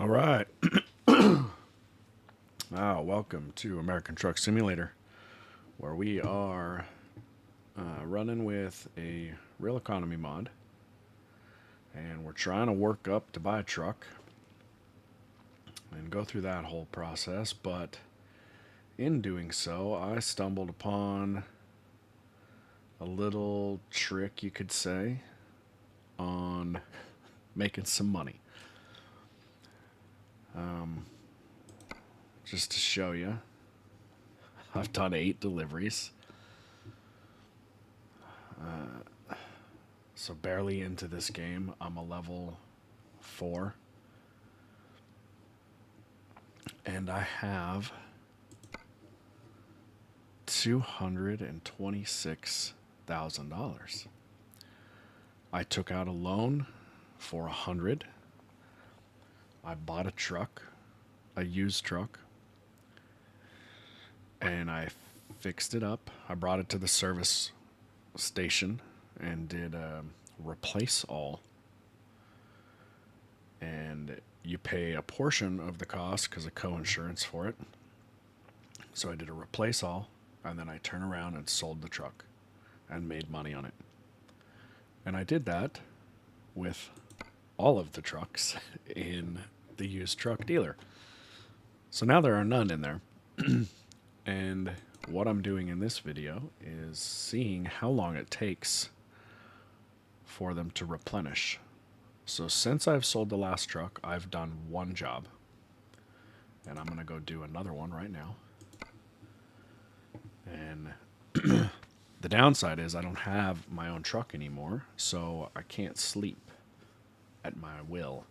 All right. Welcome to American Truck Simulator, where we are running with a real economy mod, and we're trying to work up to buy a truck and go through that whole process. But in doing so, I stumbled upon a little trick, you could say, on making some money. Just to show you, I've done 8 deliveries. So barely into this game. I'm a level 4. And I have $226,000. I took out a loan for $100. I bought a truck, a used truck, and I fixed it up. I brought it to the service station and did a replace all. And you pay a portion of the cost because of co-insurance for it. So I did a replace all, and then I turned around and sold the truck and made money on it. And I did that with all of the trucks in the used truck dealer. So now there are none in there. And what I'm doing in this video is seeing how long it takes for them to replenish. So since I've sold the last truck, I've done one job. And I'm going to go do another one right now. And the downside is I don't have my own truck anymore, so I can't sleep at my will.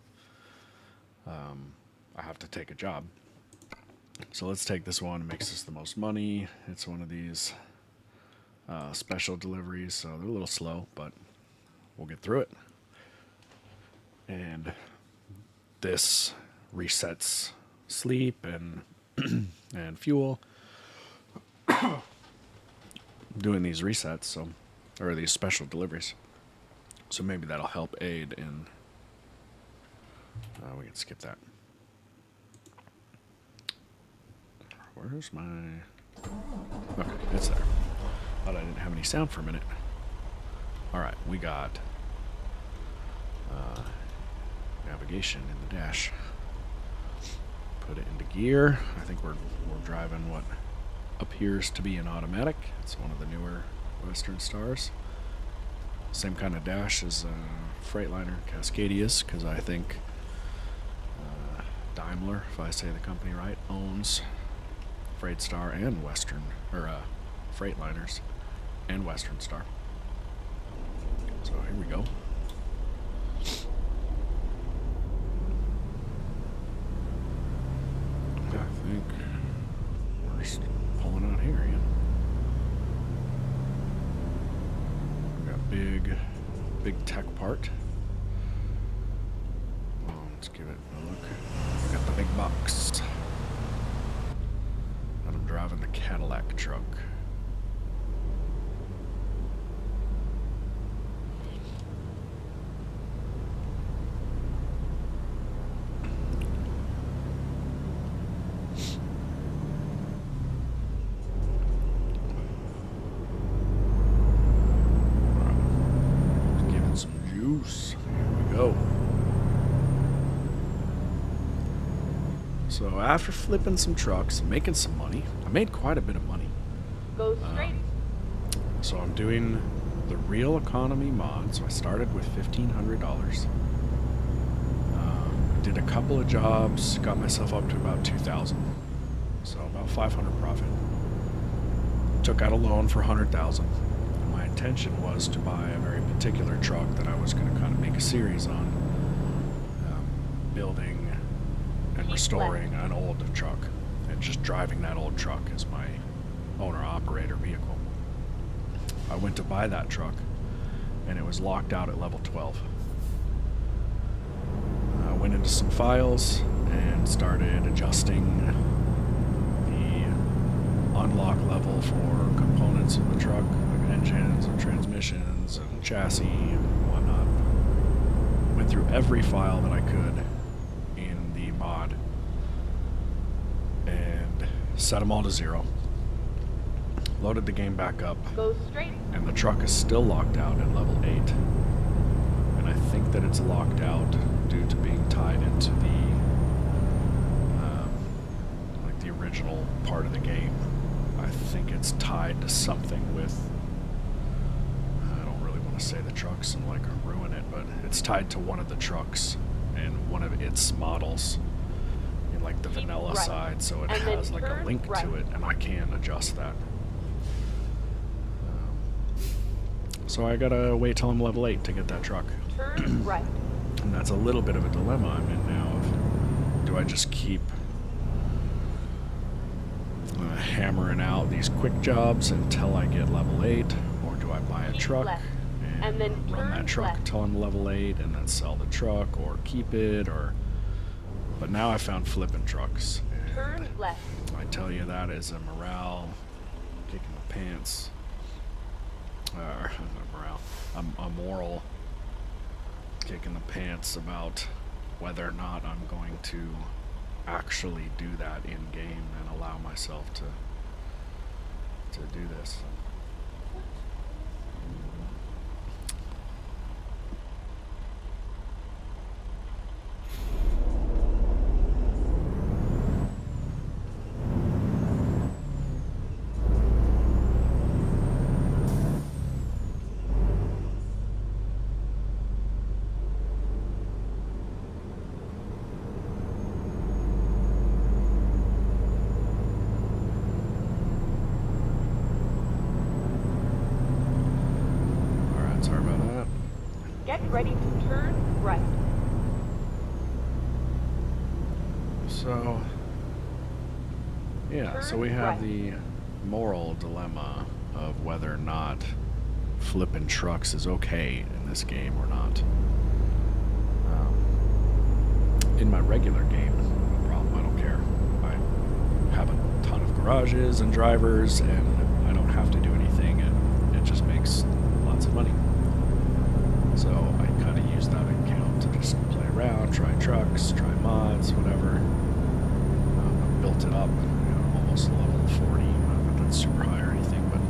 I have to take a job. So let's take this one. It makes us the most money. It's one of these special deliveries, so they're a little slow, but we'll get through it. And this resets sleep and and fuel. Doing these resets, so, or these special deliveries. So maybe that'll help aid in. We can skip that. Where's my... Okay, it's there. Thought I didn't have any sound for a minute. Alright, we got navigation in the dash. Put it into gear. I think we're driving what appears to be an automatic. It's one of the newer Western Stars. Same kind of dash as Freightliner Cascadius, because I think Daimler, if I say the company right, owns Freight-Star and Western, or Freightliners and Western Star. So here we go. I think we're just pulling out here again. We got big tech part. Oh, let's give it a look. We got the big box. And I'm driving the Cadillac truck. So after flipping some trucks, making some money, I made quite a bit of money. Go straight. So I'm doing the real economy mod. So I started with $1,500. Did a couple of jobs, got myself up to about $2,000. So about $500 profit. Took out a loan for $100,000. And my intention was to buy a very particular truck that I was going to kind of make a series on, building and restoring an old truck, and just driving that old truck as my owner-operator vehicle. I went to buy that truck, and it was locked out at level 12. I went into some files and started adjusting the unlock level for components of the truck, like engines and transmissions and chassis and whatnot. Went through every file that I could in the mod set them all to 0, loaded the game back up, Go straight. and the truck is still locked out at level 8. And I think that it's locked out due to being tied into the like the original part of the game. I think it's tied to something with, I don't really want to say the trucks and like ruin it, but it's tied to one of the trucks and one of its models in like the vanilla right. side, so it And then has like a turn link right. to it, and I can adjust that. So I gotta wait till I'm level 8 to get that truck. Turn right. And that's a little bit of a dilemma I'm in now. Of, do I just keep hammering out these quick jobs until I get level 8, or do I buy a Keep truck left. And then run that turn truck left. until I'm level 8 and then sell the truck, or keep it, or... But now I found flipping trucks. And Turn left. I tell you, that is a morale kick in the pants. Not morale. A moral kick in the pants about whether or not I'm going to actually do that in game and allow myself to do this. Sorry about that. Get ready to turn right. So, yeah, so we have right. the moral dilemma of whether or not flipping trucks is okay in this game or not. In my regular game, no problem, I don't care. I have a ton of garages and drivers, and I don't have to do anything, and it just makes lots of money. So I kind of use that account to just play around, try trucks, try mods, whatever. I built it up, almost level 40. Not that that's super high or anything, but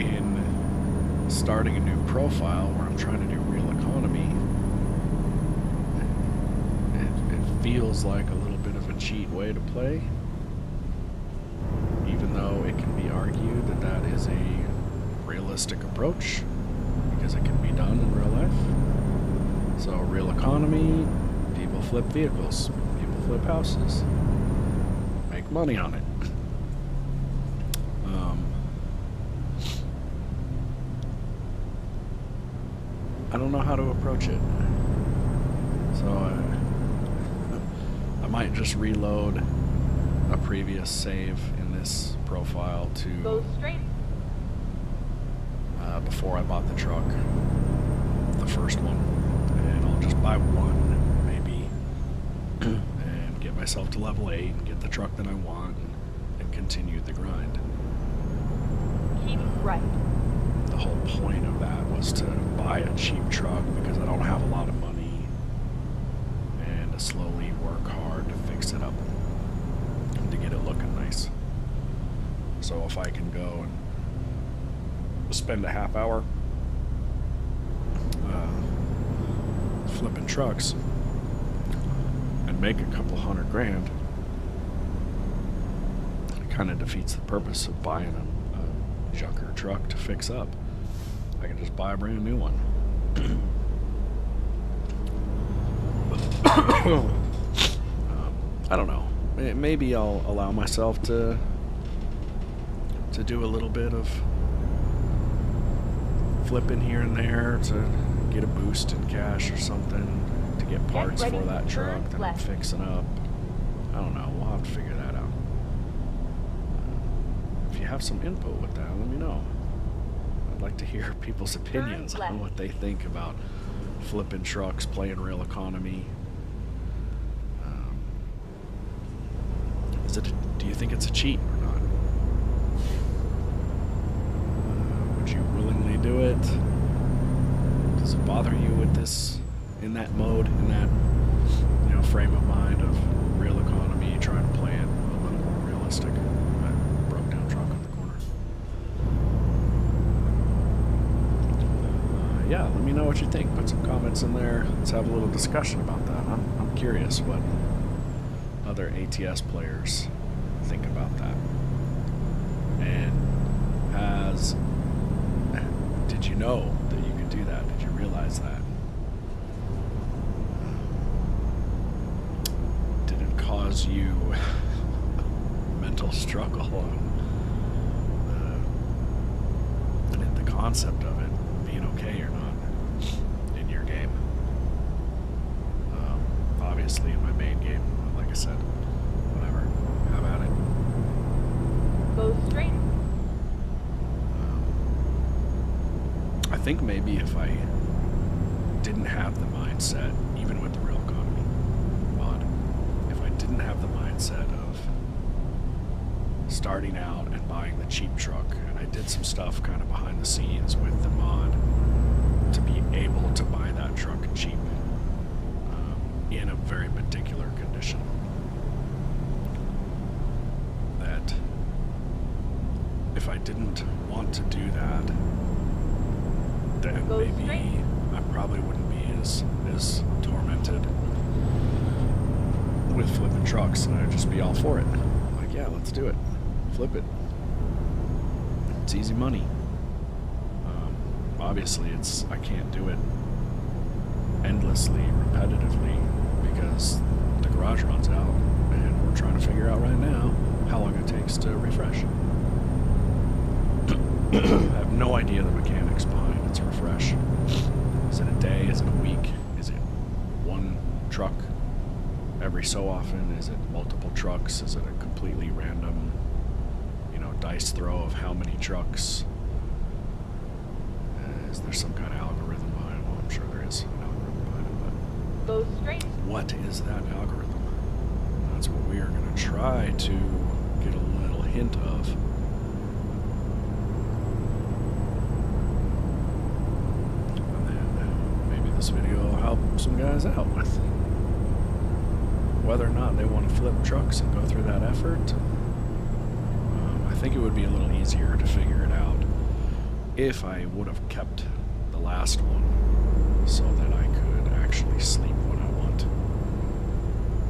in starting a new profile where I'm trying to do real economy, it feels like a little bit of a cheat way to play, even though it can be argued that that is a realistic approach because it can be done in real life. So real economy, people flip vehicles, people flip houses, make money on it. I don't know how to approach it, so I might just reload a previous save in this profile to Go straight. Before I bought the truck, the first one, and I'll just buy one maybe and get myself to level 8 and get the truck that I want and continue the grind. Keep right. The whole point of that was to buy a cheap truck because I don't have a lot of money, and to slowly work hard to fix it up and to get it looking nice. So if I can go and spend a half hour flipping trucks and make a couple $100,000, it kind of defeats the purpose of buying a junker truck to fix up. I can just buy a brand new one. I don't know. Maybe I'll allow myself to do a little bit of flipping here and there to get a boost in cash or something, to get parts for that truck that I'm fixing up. I don't know. We'll have to figure that out. If you have some input with that, let me know. I'd like to hear people's opinions on what they think about flipping trucks, playing real economy. Do you think it's a cheat or not? Would you willingly do it? Does it bother you with this, in that mode, in that frame of mind of real economy, trying try to play it a little more realistic. I broke down truck on the corner. Yeah, let me know what you think. Put some comments in there. Let's have a little discussion about that. I'm curious what other ATS players think about that. And did you know that you could do that? Did you realize that? Did it cause you mental struggle on the concept of it being okay or not in your game? Obviously in my main game, like I said, whatever, have at it. Go straight. I think maybe if I didn't have the mindset, even with the real economy mod, if I didn't have the mindset of starting out and buying the cheap truck, and I did some stuff kind of behind the scenes with the mod to be able to buy that truck cheap in a very particular condition, that if I didn't want to do that, then Go maybe straight. I probably wouldn't be as tormented with flipping trucks, and I'd just be all for it. Like, yeah, let's do it. Flip it. It's easy money. Obviously, I can't do it endlessly, repetitively, because the garage runs out, and we're trying to figure out right now how long it takes to refresh. I have no idea the mechanics behind its refresh. Is it a day? Is it a week? Is it one truck every so often? Is it multiple trucks? Is it a completely random, dice throw of how many trucks? Is there some kind of algorithm behind it? Well, I'm sure there is an algorithm behind it, Go straight. but what is that algorithm? That's what we are going to try to get a little hint of. This video will help some guys out with whether or not they want to flip trucks and go through that effort. I think it would be a little easier to figure it out if I would have kept the last one so that I could actually sleep when I want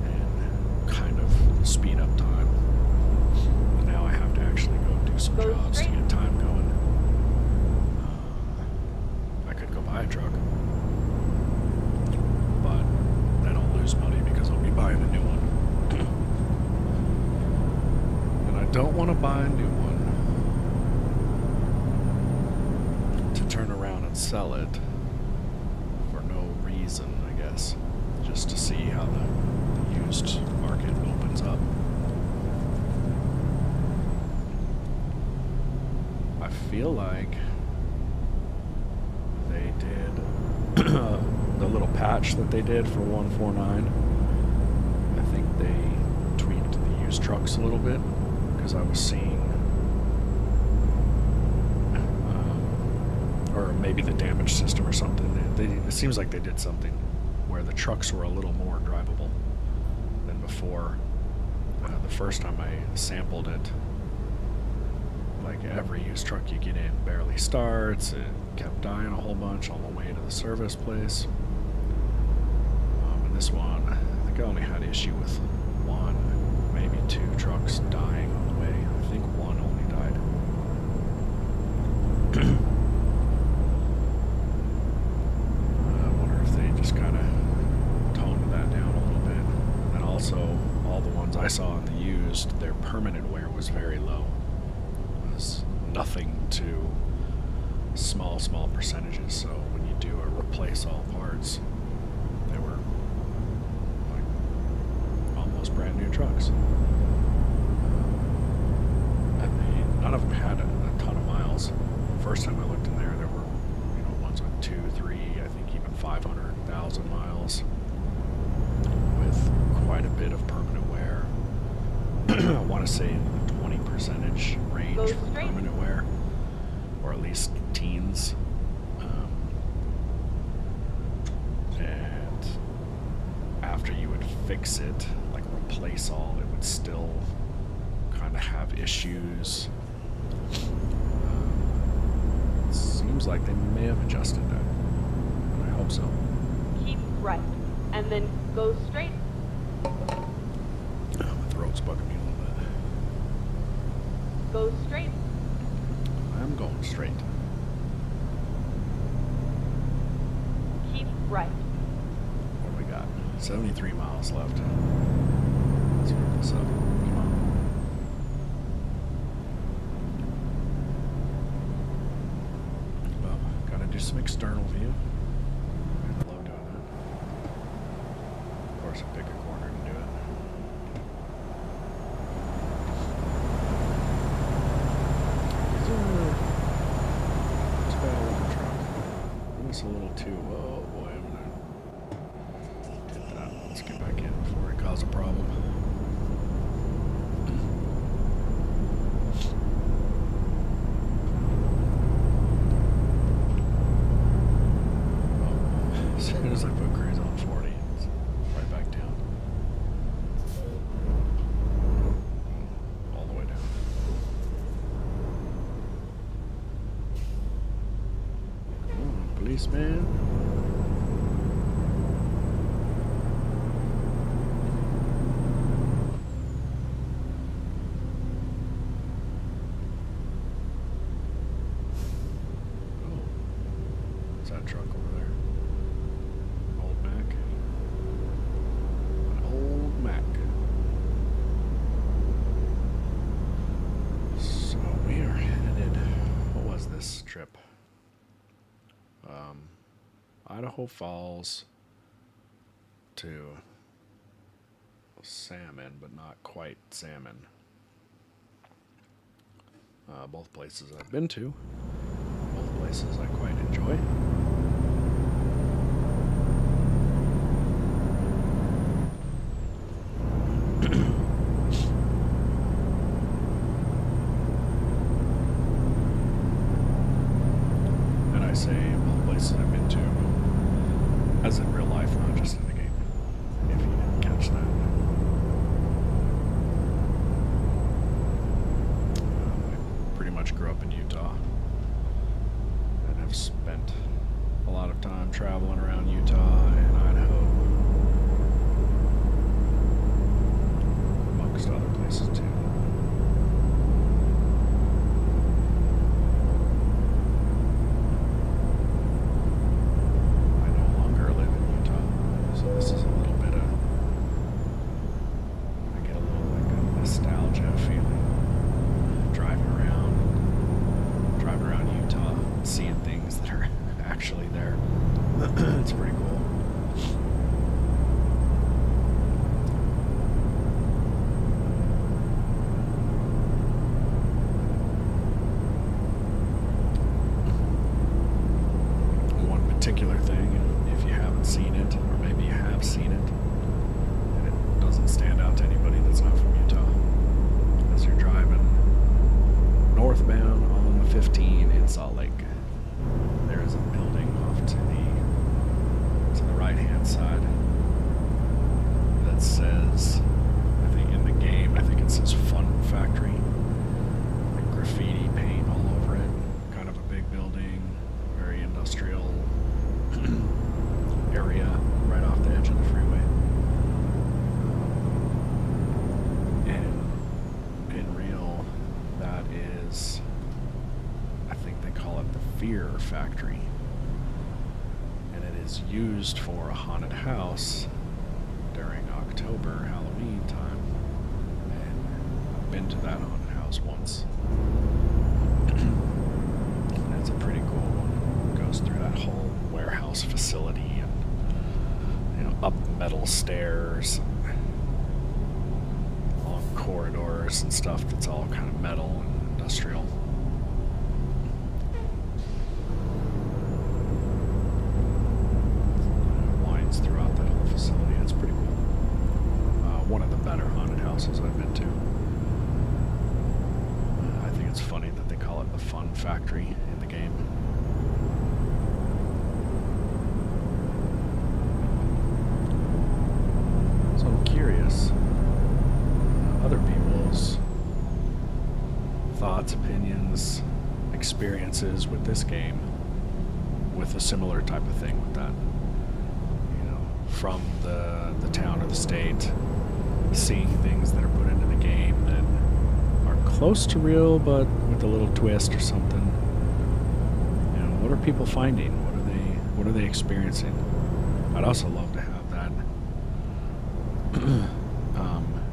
and kind of speed up time. But now I have to actually go do some Go jobs to straight. get time going. I could go buy a truck, but then I'll lose money because I'll be buying a new one. And I don't want to buy a new one to turn around and sell it for no reason, I guess. Just to see how the used market opens up. I feel like they did the little patch that they did for 149. I think they tweaked the used trucks a little bit, because I was seeing, or maybe the damage system or something. It seems like they did something where the trucks were a little more drivable than before. The first time I sampled it, like every used truck you get in barely starts. It kept dying a whole bunch on the way to the service place. And this one, I think I only had issue with one, maybe two trucks dying on the way. I think one only died. I wonder if they just kind of toned that down a little bit. And also, all the ones I saw in the used, their permanent wear was very low. It was nothing to small percentages. So when you do a replace all parts, they were like almost brand new trucks. And none of them had a ton of miles. The first time I looked in there, there were ones with 2, 3, I think even 500,000 miles, with quite a bit of permanent wear. I want to say the 20% range Go for straight. permanent wear, or at least teens. And after you would fix it, like replace all, it would still kind of have issues. It seems like they may have adjusted that. I hope so. Keep right, and then go straight. My throat's bugging me a little bit. Go straight. I'm going straight. Keep right. What do we got? 73 miles left. Let's wrap this up. Come on. Well, gotta do some external view. I love doing that. Of course, I pick a corner to do it. It's got a little truck. It's a little too. Oh boy, I'm gonna hit that. Let's get back in before it causes a problem. As soon as I put cruise on 40, it's right back down. All the way down. Come on, policeman. Oh, what's that truck over there? Old Mac. An old Mac. So we are headed. What was this trip? Idaho Falls to Salmon, but not quite Salmon. Both places I've been to. Both places I quite enjoy. And I say both places I've been to as in real life, not just in the game. If you didn't catch that. I pretty much grew up in Utah and have spent a lot of time traveling around Utah and Idaho, amongst other places too. I no longer live in Utah, so this is a little bit of, I get a little like a nostalgia feeling driving around Utah, seeing things that are actually there. It's pretty cool. One particular thing, if you haven't seen it, or maybe you have seen it, and it doesn't stand out to anybody that's not from Utah, as you're driving northbound on the 15 in Salt Lake, there is a building off to the right-hand side that says, I think in the game, I think it says Fun Factory. Like graffiti paint all over it. Kind of a big building, very industrial area right off the edge of the freeway. And in real, that is, I think they call it the Fear Factory. And it is used for a haunted house during October, Halloween time. And I've been to that haunted house once. And it's a pretty cool one. It goes through that whole warehouse facility and, up metal stairs, along corridors and stuff that's all kind of metal and industrial. Lines throughout that whole facility. It's pretty cool. One of the better haunted houses I've been to. I think it's funny that they call it the Fun Factory in the game. So I'm curious. experiences with this game with a similar type of thing with that. You know, from the town or the state, seeing things that are put into the game that are close to real but with a little twist or something. You know, what are people finding? What are they experiencing? I'd also love to have that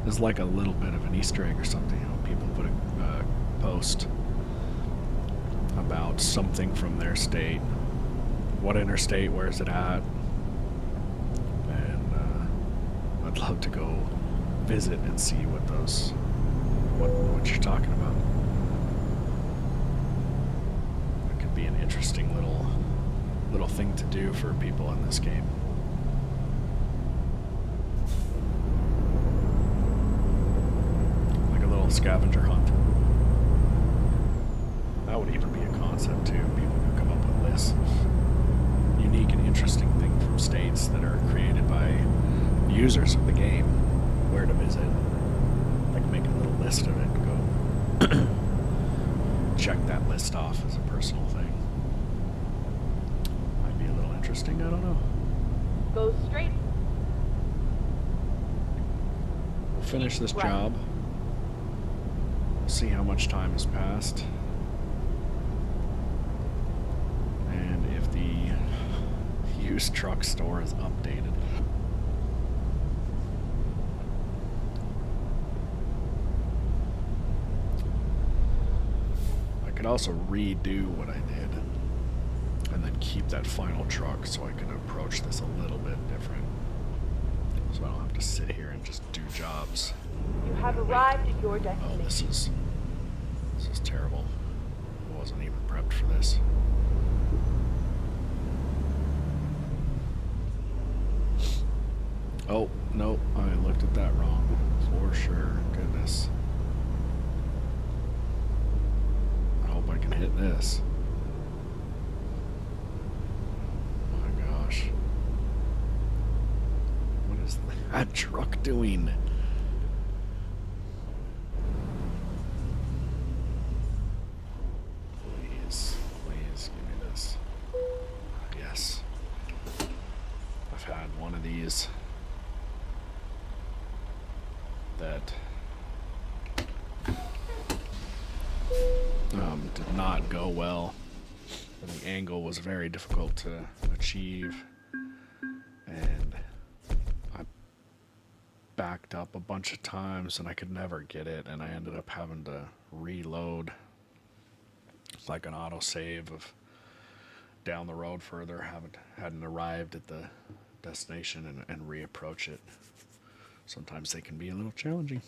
as like a little bit of an Easter egg or something. You know, people put a post about something from their state, what interstate, where's it at, and I'd love to go visit and see what what you're talking about. It could be an interesting little thing to do for people in this game. Like a little scavenger hunt. That would even be a concept too. People could come up with lists of unique and interesting things from states that are created by users of the game, where to visit. Like make a little list of it and go check that list off as a personal thing. Might be a little interesting, I don't know. Go straight. We'll finish this Right. job. See how much time has passed. And if the used truck store is updated. I could also redo what I did and then keep that final truck so I could approach this a little bit different. So I don't have to sit here and just do jobs. You have arrived at your Oh, destination. this is terrible. I wasn't even prepped for this. Oh, no, I looked at that wrong. For sure. Goodness. I hope I can hit this. Oh my gosh. What is that truck doing? Please give me this. Yes. I've had one of these that did not go well. And the angle was very difficult to achieve. And I backed up a bunch of times and I could never get it. And I ended up having to reload like an autosave of down the road further. Hadn't arrived at the destination and reapproach it. Sometimes they can be a little challenging.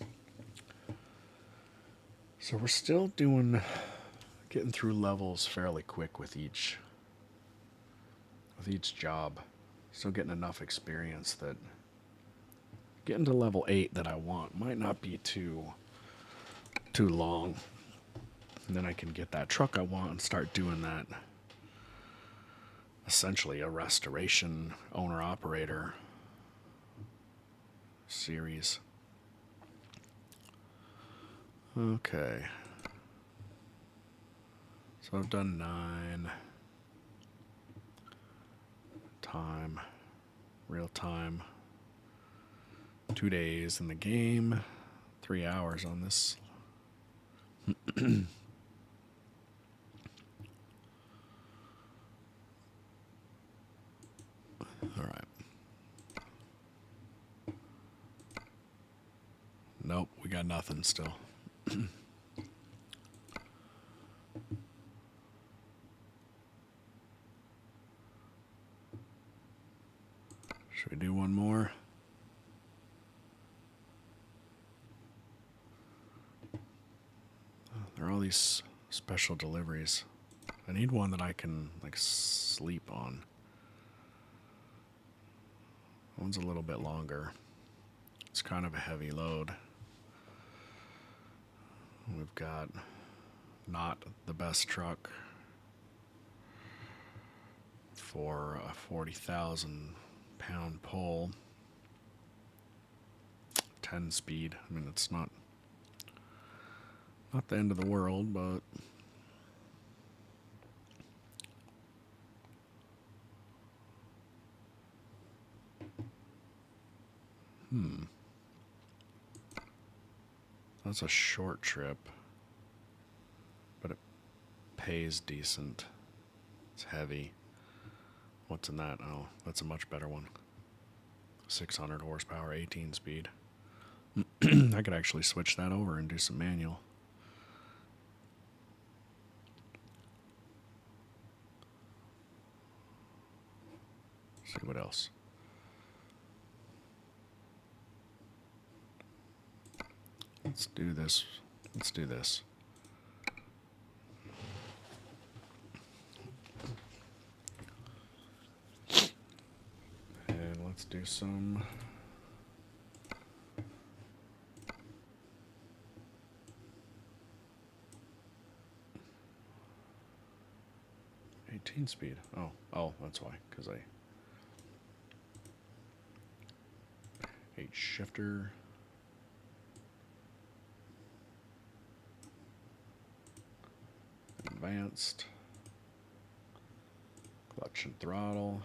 So we're still getting through levels fairly quick with each job. Still getting enough experience that getting to level 8 that I want might not be too long. And then I can get that truck I want and start doing that. Essentially a restoration owner-operator series. Okay. So I've done 9. Time. Real time. 2 days in the game. 3 hours on this. Alright. Nope, we got nothing still. Should we do one more? There are all these special deliveries. I need one that I can like sleep on. One's a little bit longer. It's kind of a heavy load. We've got not the best truck for a 40,000 pound pull. 10 speed. I mean, it's not the end of the world, but That's a short trip, but it pays decent. It's heavy. What's in that? Oh, that's a much better one. 600 horsepower, 18 speed. I could actually switch that over and do some manual. See what else. Let's do this. Let's do this. And let's do some. Speed. Oh, that's why. Because I 8 shifter. Advanced. Clutch and throttle.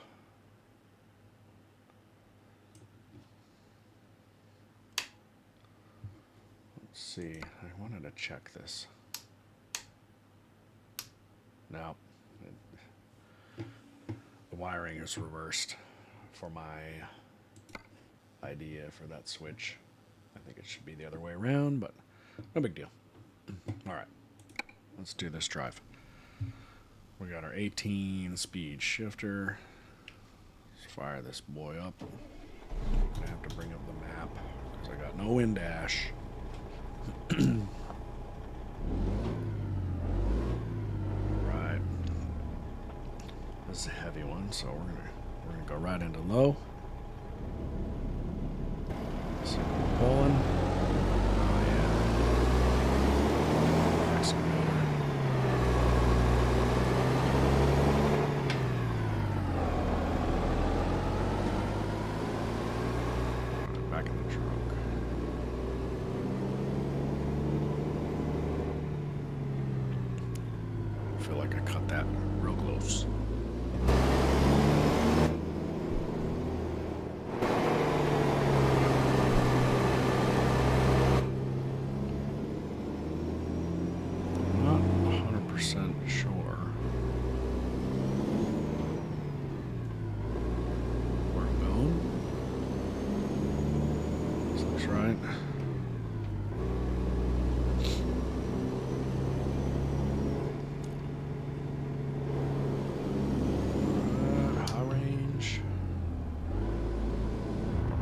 Let's see. I wanted to check this. No. The wiring is reversed for my idea for that switch. I think it should be the other way around, but no big deal. All right, let's do this drive. We got our 18 speed shifter. Let's fire this boy up. I have to bring up the map because I got no in-dash. This is a heavy one, so we're gonna go right into low. See what we're pulling. Oh yeah. Excavator. Back in the trunk. I feel like I cut that real close.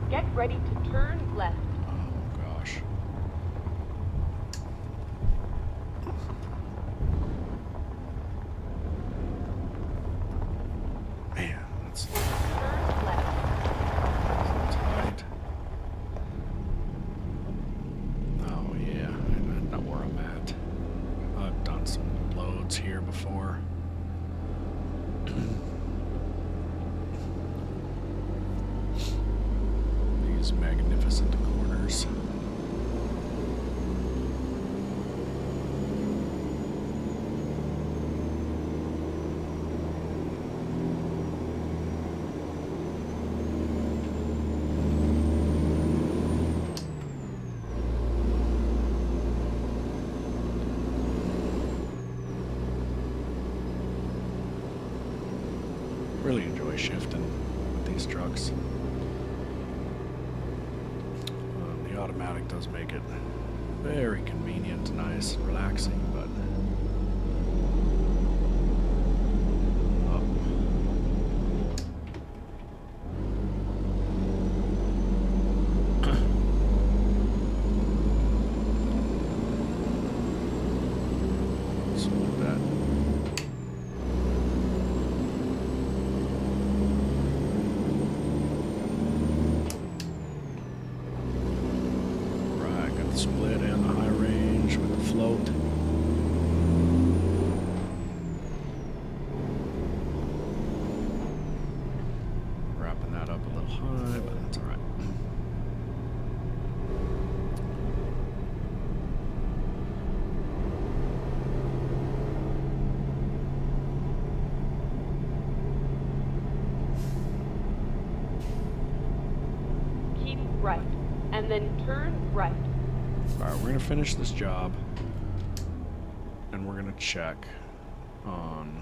Get ready to turn left. Oh gosh. Man, that's Turn left. tight. Oh yeah, I know where I'm at. I've done some loads here before. These magnificent corners. Really enjoy shifting with these trucks. The automatic does make it very convenient, nice, relaxing, but smooth that. Split and the high range with the float. Wrapping that up a little high, but that's all right. Keep right. and then turn right. Alright, we're gonna finish this job. And we're gonna check on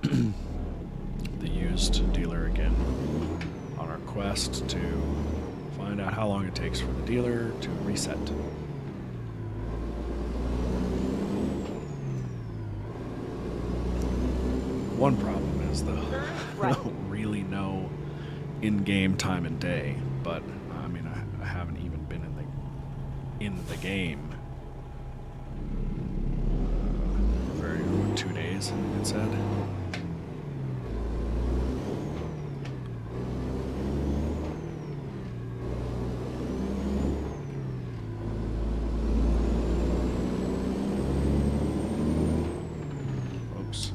the used dealer again. On our quest to find out how long it takes for the dealer to reset. One problem is though, I don't really know in-game time and day, but I mean I haven't even been in the game for 2 days, it said. Oops.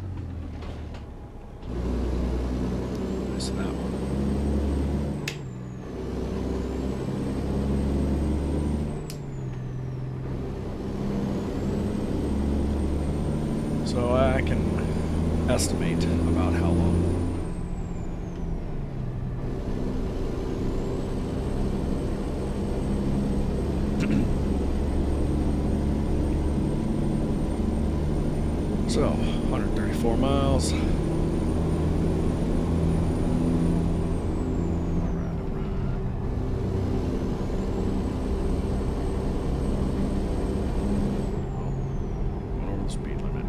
Missed that one. So I can estimate about how long. So, 134 miles. Alright, alright. Oh, went over the speed limit.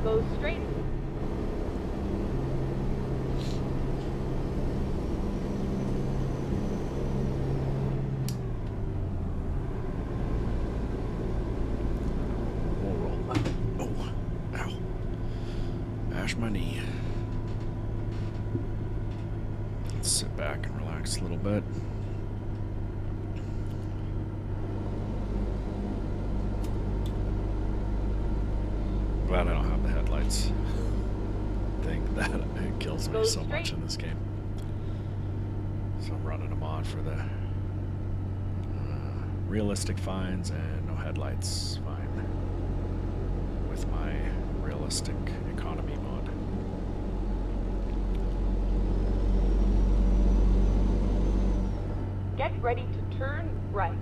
Go straight. We'll roll that. Oh, ow. Bash my knee. Let's sit back and relax a little bit. Glad I don't have the headlights thing. That it kills me Go so much straight. in this game. So I'm running them on for the realistic finds and no headlights. Fine. With my realistic economy mod. Get ready to turn right.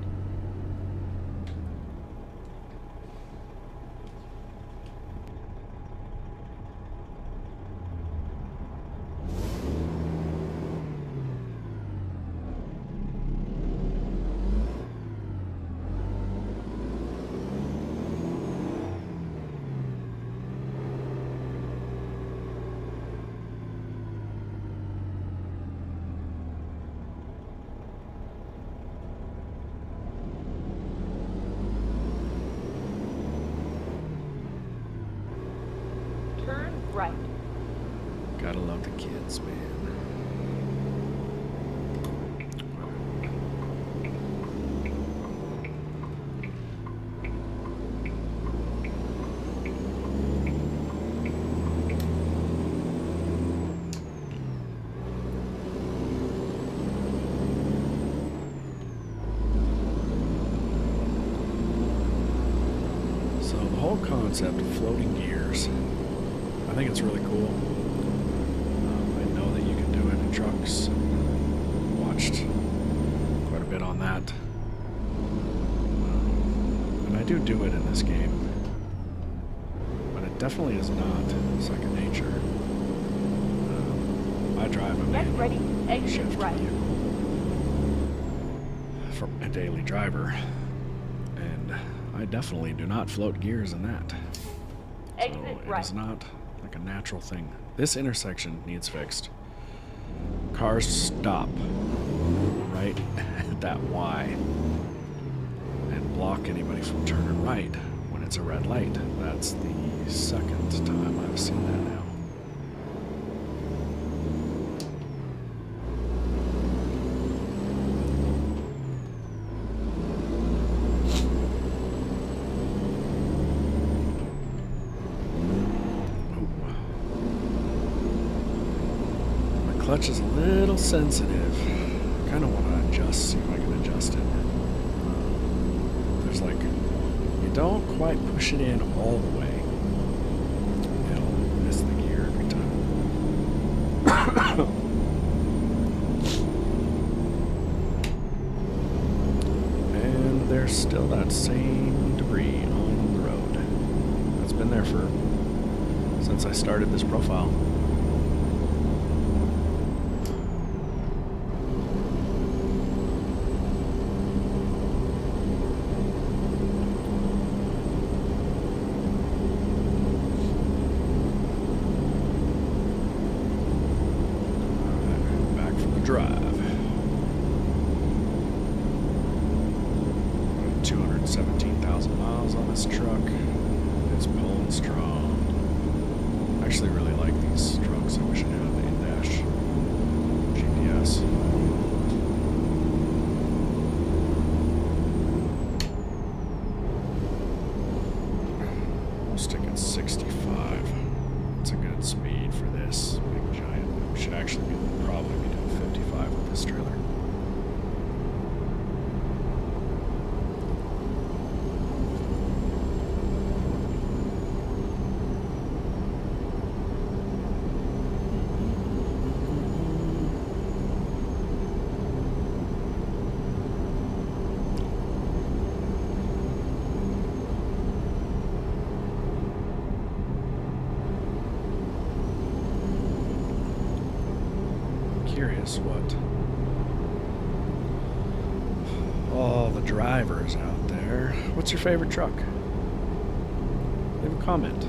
Turn right. Gotta love the kids, man. So the whole concept of floating gears, I think it's really cool. I know that you can do it in trucks. Watched quite a bit on that. And I do it in this game. But it definitely is not second nature. I drive a Get manual ready to exit shift right. for a daily driver. And I definitely do not float gears in that. Exit So it right. is not like a natural thing. This intersection needs fixed. Cars stop right at that Y and block anybody from turning right when it's a red light. That's the second time I've seen that now. clutch is a little sensitive. I kind of want to adjust, see if I can adjust it. There's like, you don't quite push it in all the way. It'll miss the gear every time. And there's still that same debris on the road. It's been there since I started this profile. Drive. 217,000 miles on this truck. It's pulling strong. I actually really like these trucks. I wish I had the in-dash GPS. We'll stick at 65. It's a good speed for this big giant. We should actually probably be doing 55 with this trailer. Curious what all the drivers out there. What's your favorite truck? Leave a comment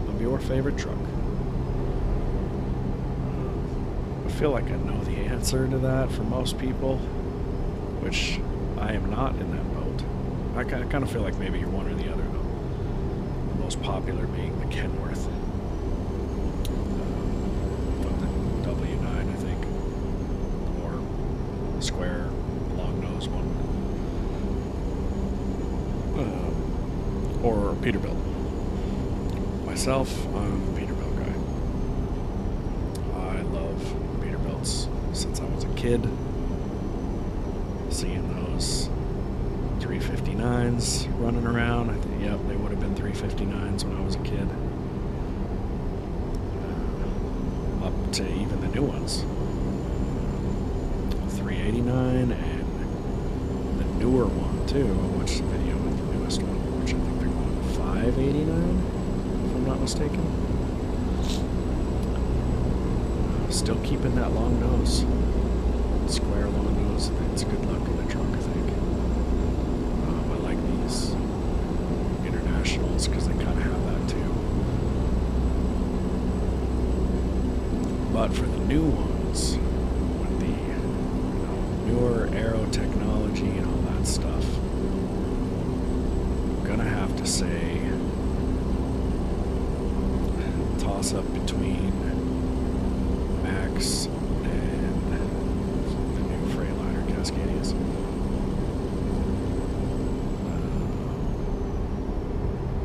of your favorite truck. I feel like I know the answer to that for most people, which I am not in that boat. I kind of feel like maybe you're one or the other, though. The most popular being the Kenworth. Square, long nose one, or Peterbilt. Myself, I'm a Peterbilt guy. I love Peterbilts since I was a kid. Seeing those 359s running around, I think, yep, they would have been 359s when I was a kid. Up to even the new ones. 389 and the newer one too. I watched the video of the newest one, which I think they're going 589 if I'm not mistaken. Still keeping that long nose, square long nose. It's good luck in the truck, I think. I like these internationals because they kind of have that too. But for the new ones, newer aero technology and all that stuff, I'm gonna have to say toss up between Max and the new Freightliner Cascadias.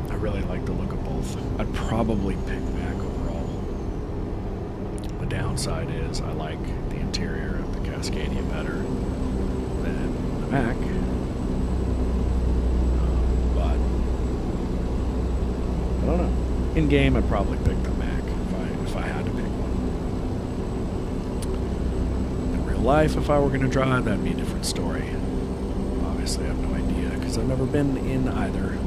I really like the look of both. I'd probably pick Mac overall. The downside is I like the interior of the Cascadia better than the Mac, but I don't know. In game, I'd probably pick the Mac if I had to pick one. In real life, if I were going to drive, that'd be a different story. Obviously, I have no idea because I've never been in either.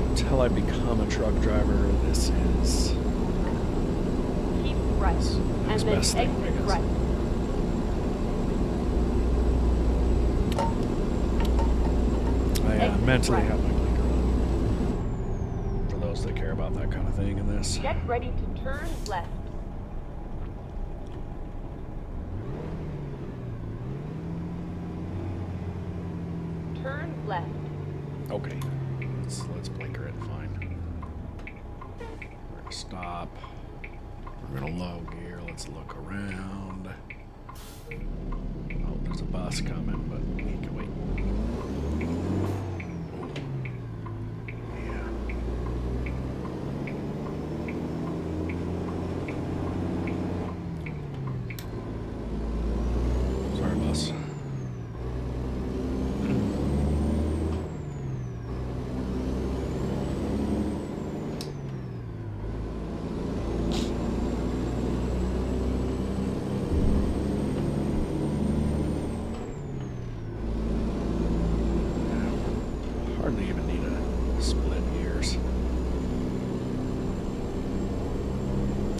Until I become a truck driver, this is Keep right, and then best thing, I exit guess. right. I mentally right. have my blinker on. For those that care about that kind of thing in this. Get ready to turn left. Turn left. Okay. Let's blinker it. Fine. We're gonna stop. We're gonna low gear. Let's look around. Oh, there's a bus coming, but he can wait.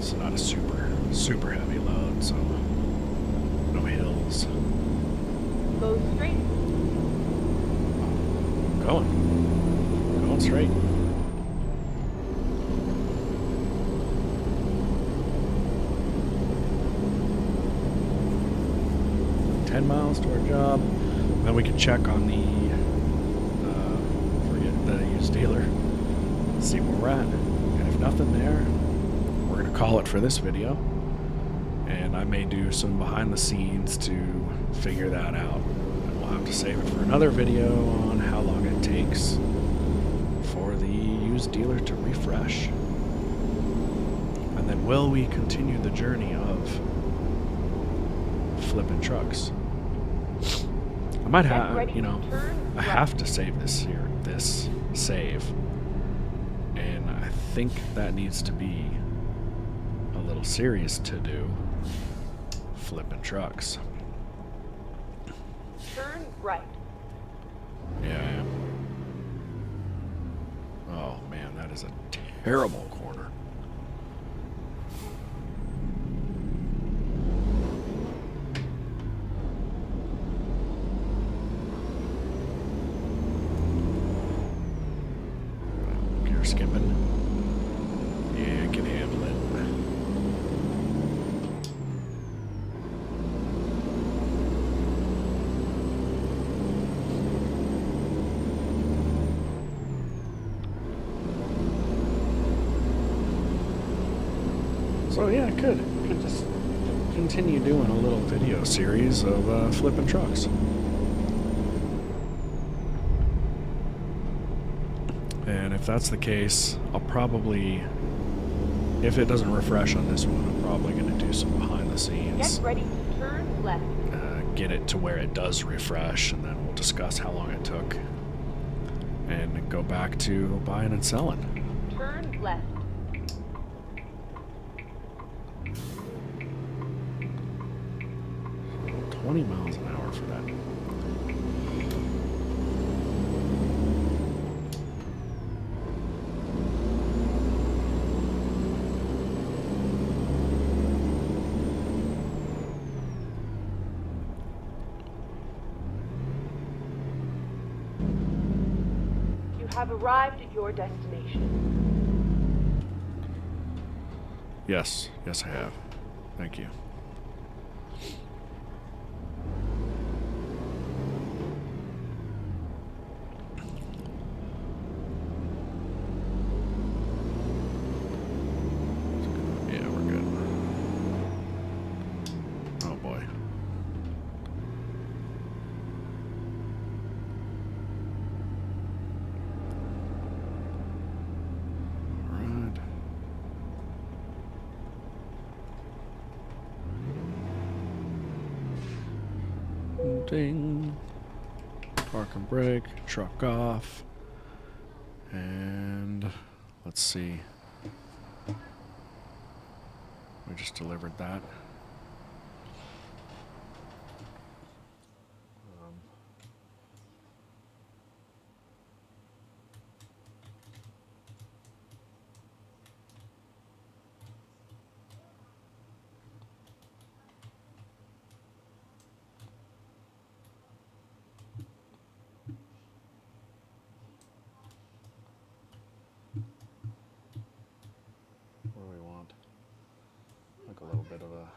It's not a super heavy load, so no hills. Go straight. Going straight. $10 to our job. Then we can check on the used dealer, see where we're at, and if nothing there, we're gonna call it for this video. And I may do some behind the scenes to figure that out. And we'll have to save it for another video on how long it takes for the used dealer to refresh. And then will we continue the journey of flipping trucks? I might have, you know, I have to save this here, this save. And I think that needs to be a little serious to do. Flipping trucks. Turn right. Yeah, I am. Oh man, that is a terrible corner. Gear skipping. Yeah, I can handle it. So yeah, I could just continue doing a little video series of flipping trucks. And if that's the case, I'll probably, if it doesn't refresh on this one, I'm probably going to do some behind the scenes. Get ready to turn left. Get it to where it does refresh, and then we'll discuss how long it took. And go back to buying and selling. Turn left. 20 miles an hour for that. You have arrived at your destination. Yes, I have. Thank you. Yeah, we're good. Oh boy. All right. Ding. Park and brake, truck off. And let's see. We just delivered that. What do we want? Like a little bit of a...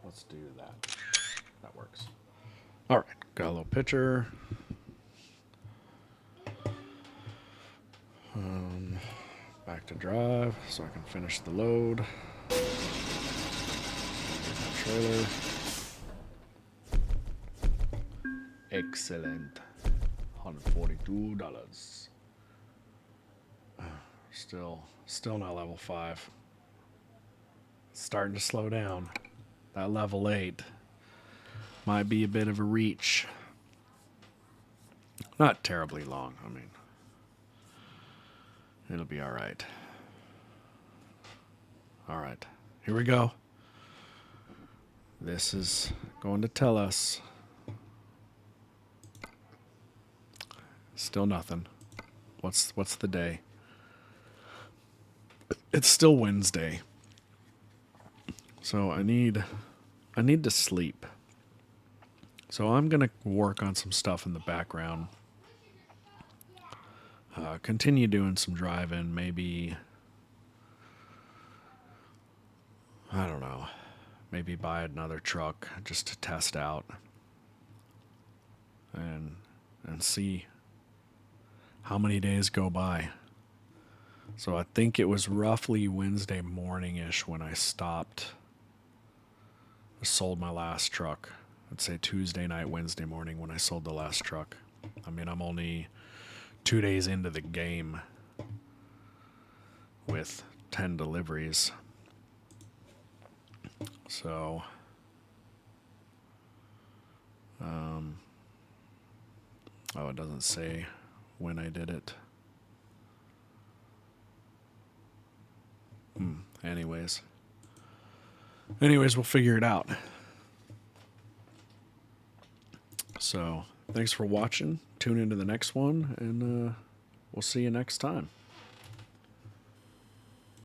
Let's do that. That works. All right, got a little picture. Back to drive so I can finish the load. Trailer. Excellent. $142. Still not level 5. It's starting to slow down. that level 8 might be a bit of a reach. Not terribly long. I mean, it'll be all right. All right, here we go. This is going to tell us. Still nothing. What's the day? It's still Wednesday. So I need to sleep. So I'm going to work on some stuff in the background. Continue doing some driving, maybe, I don't know, maybe buy another truck just to test out and see how many days go by. So I think it was roughly Wednesday morning-ish when I stopped. I sold my last truck. I'd say Tuesday night, Wednesday morning when I sold the last truck. I mean, I'm only 2 days into the game with 10 deliveries. So, oh, it doesn't say when I did it. Anyways, we'll figure it out. So, thanks for watching. Tune into the next one, and we'll see you next time.